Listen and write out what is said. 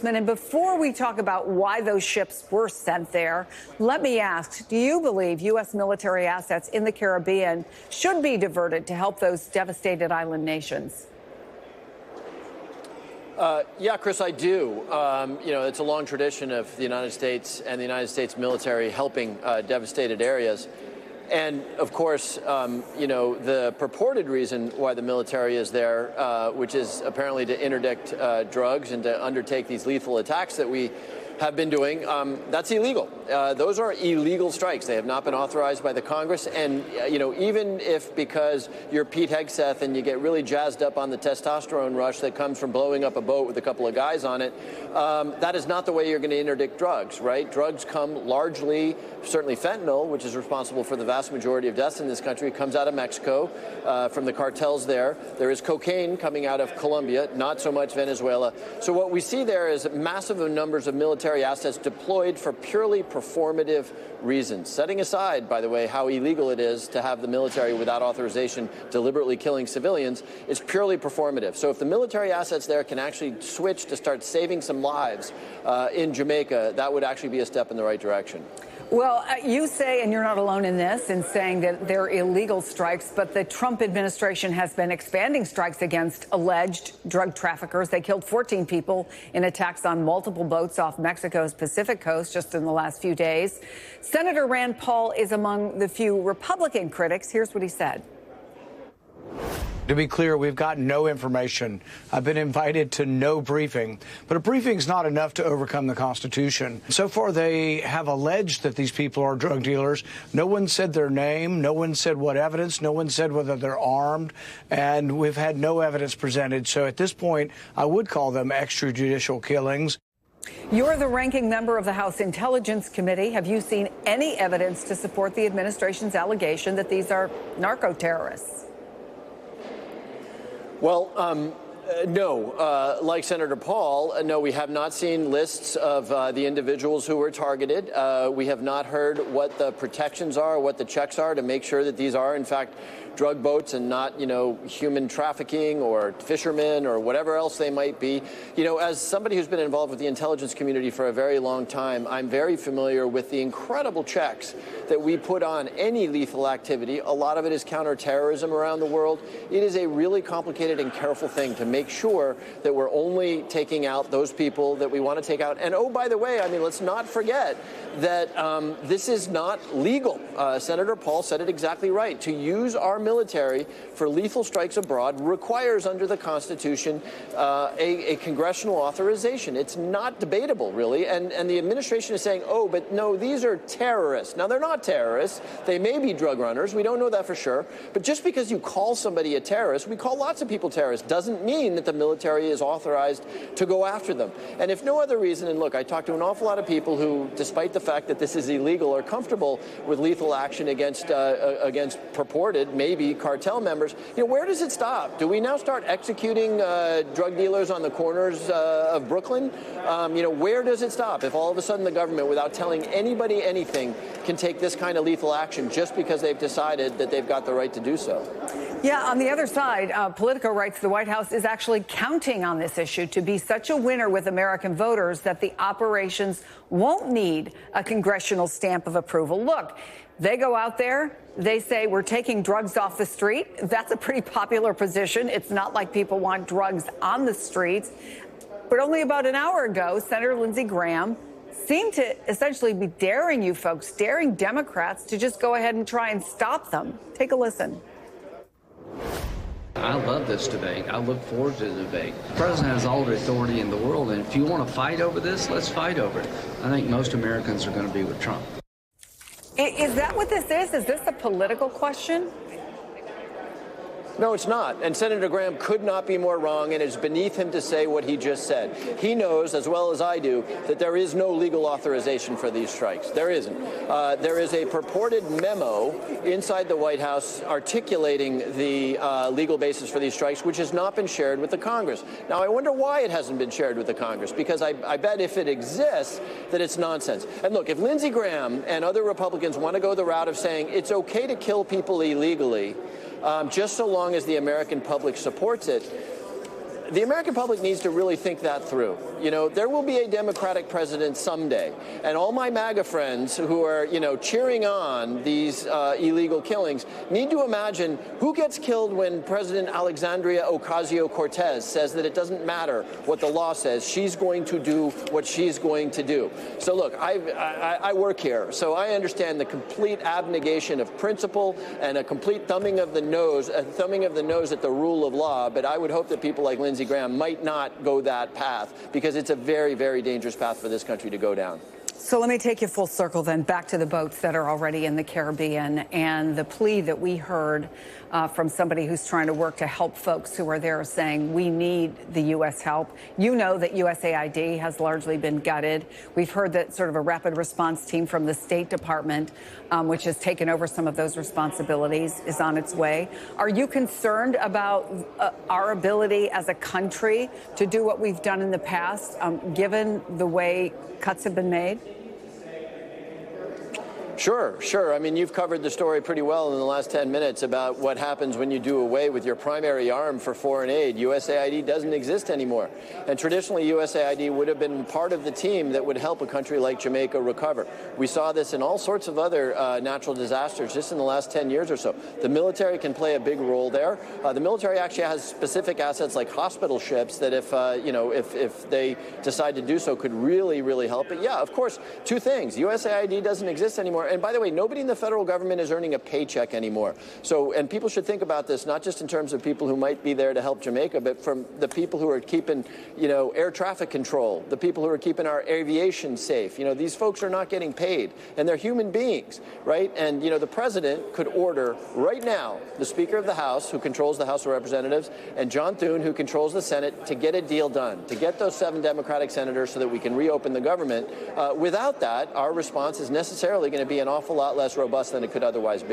Congressman. And before we talk about why those ships were sent there, let me ask, do you believe U.S. military assets in the Caribbean should be diverted to help those devastated island nations? Yeah, Chris, I do. It's a long tradition of the United States and the United States military helping devastated areas. And, of course, the purported reason why the military is there, which is apparently to interdict drugs and to undertake these lethal attacks that we have been doing, that's illegal. Those are illegal strikes. They have not been authorized by the Congress. And, even if because you're Pete Hegseth and you get really jazzed up on the testosterone rush that comes from blowing up a boat with a couple of guys on it, that is not the way you're going to interdict drugs, right? Drugs come largely, certainly fentanyl, which is responsible for the vast majority of deaths in this country, comes out of Mexico from the cartels there. There is cocaine coming out of Colombia, not so much Venezuela. So what we see there is massive numbers of military assets deployed for purely performative reasons, setting aside, by the way, how illegal it is to have the military without authorization deliberately killing civilians. It's purely performative. So if the military assets there can actually switch to start saving some lives in Jamaica, that would actually be a step in the right direction. Well, you say, and you're not alone in this, in saying that they're illegal strikes, but the Trump administration has been expanding strikes against alleged drug traffickers. They killed 14 people in attacks on multiple boats off Mexico's Pacific coast just in the last few days. Senator Rand Paul is among the few Republican critics. Here's what he said. To be clear, we've got no information. I've been invited to no briefing, but a briefing is not enough to overcome the Constitution. So far, they have alleged that these people are drug dealers. No one said their name. No one said what evidence. No one said whether they're armed. And we've had no evidence presented. So at this point, I would call them extrajudicial killings. You're the ranking member of the House Intelligence Committee. Have you seen any evidence to support the administration's allegation that these are narco-terrorists? Well, no. Like Senator Paul, no, we have not seen lists of the individuals who were targeted. We have not heard what the protections are, what the checks are to make sure that these are, in fact, drug boats and not, human trafficking or fishermen or whatever else they might be. As somebody who's been involved with the intelligence community for a very long time, I'm very familiar with the incredible checks that we put on any lethal activity. A lot of it is counterterrorism around the world. It is a really complicated and careful thing to make sure that we're only taking out those people that we want to take out. And, oh, by the way, let's not forget that this is not legal. Senator Paul said it exactly right. To use our military for lethal strikes abroad requires, under the Constitution, a congressional authorization. It's not debatable, really. And the administration is saying, oh, but no, these are terrorists. Now, they're not terrorists. They may be drug runners. We don't know that for sure. But just because you call somebody a terrorist, we call lots of people terrorists, doesn't mean that the military is authorized to go after them. And if no other reason, and look, I talked to an awful lot of people who, despite the fact that this is illegal, are comfortable with lethal action against purported, maybe, cartel members. Where does it stop? Do we now start executing drug dealers on the corners of Brooklyn? Where does it stop if all of a sudden the government, without telling anybody anything, can take this kind of lethal action just because they've decided that they've got the right to do so? Yeah, on the other side, Politico writes the White House is actually counting on this issue to be such a winner with American voters that the operations won't need a congressional stamp of approval. Look, they go out there, they say we're taking drugs off the street. That's a pretty popular position. It's not like people want drugs on the streets. But only about an hour ago, Senator Lindsey Graham seemed to essentially be daring you folks, daring Democrats to just go ahead and try and stop them. Take a listen. I love this debate. I look forward to the debate. The president has all the authority in the world, and if you want to fight over this, let's fight over it. I think most Americans are going to be with Trump. Is that what this is? Is this a political question? No, it's not. And Senator Graham could not be more wrong, and it's beneath him to say what he just said. He knows, as well as I do, that there is no legal authorization for these strikes. There isn't. There is a purported memo inside the White House articulating the legal basis for these strikes, which has not been shared with the Congress. Now, I wonder why it hasn't been shared with the Congress, because I bet if it exists, that it's nonsense. And look, if Lindsey Graham and other Republicans want to go the route of saying it's okay to kill people illegally, just so long as the American public supports it, the American public needs to really think that through. You know, there will be a Democratic president someday, and all my MAGA friends who are, you know, cheering on these illegal killings need to imagine who gets killed when President Alexandria Ocasio-Cortez says that it doesn't matter what the law says. She's going to do what she's going to do. So look, I work here, so I understand the complete abnegation of principle and a complete thumbing of the nose at the rule of law. But I would hope that people like Lindsey Graham might not go that path, because it's a very, very dangerous path for this country to go down. So let me take you full circle then back to the boats that are already in the Caribbean and the plea that we heard from somebody who's trying to work to help folks who are there, saying we need the U.S. help. You know that USAID has largely been gutted. We've heard that sort of a rapid response team from the State Department, which has taken over some of those responsibilities, is on its way. Are you concerned about our ability as a country to do what we've done in the past, given the way cuts have been made? Sure. I mean, you've covered the story pretty well in the last 10 minutes about what happens when you do away with your primary arm for foreign aid. USAID doesn't exist anymore. And traditionally, USAID would have been part of the team that would help a country like Jamaica recover. We saw this in all sorts of other natural disasters just in the last 10 years or so. The military can play a big role there. The military actually has specific assets like hospital ships that if they decide to do so could really, really help. But yeah, of course, two things. USAID doesn't exist anymore. And by the way, nobody in the federal government is earning a paycheck anymore. So, and people should think about this, not just in terms of people who might be there to help Jamaica, but from the people who are keeping, air traffic control, the people who are keeping our aviation safe. These folks are not getting paid, and they're human beings, right? And, the president could order right now the Speaker of the House, who controls the House of Representatives, and John Thune, who controls the Senate, to get a deal done, to get those 7 Democratic senators so that we can reopen the government. Without that, our response is necessarily going to be an awful lot less robust than it could otherwise be.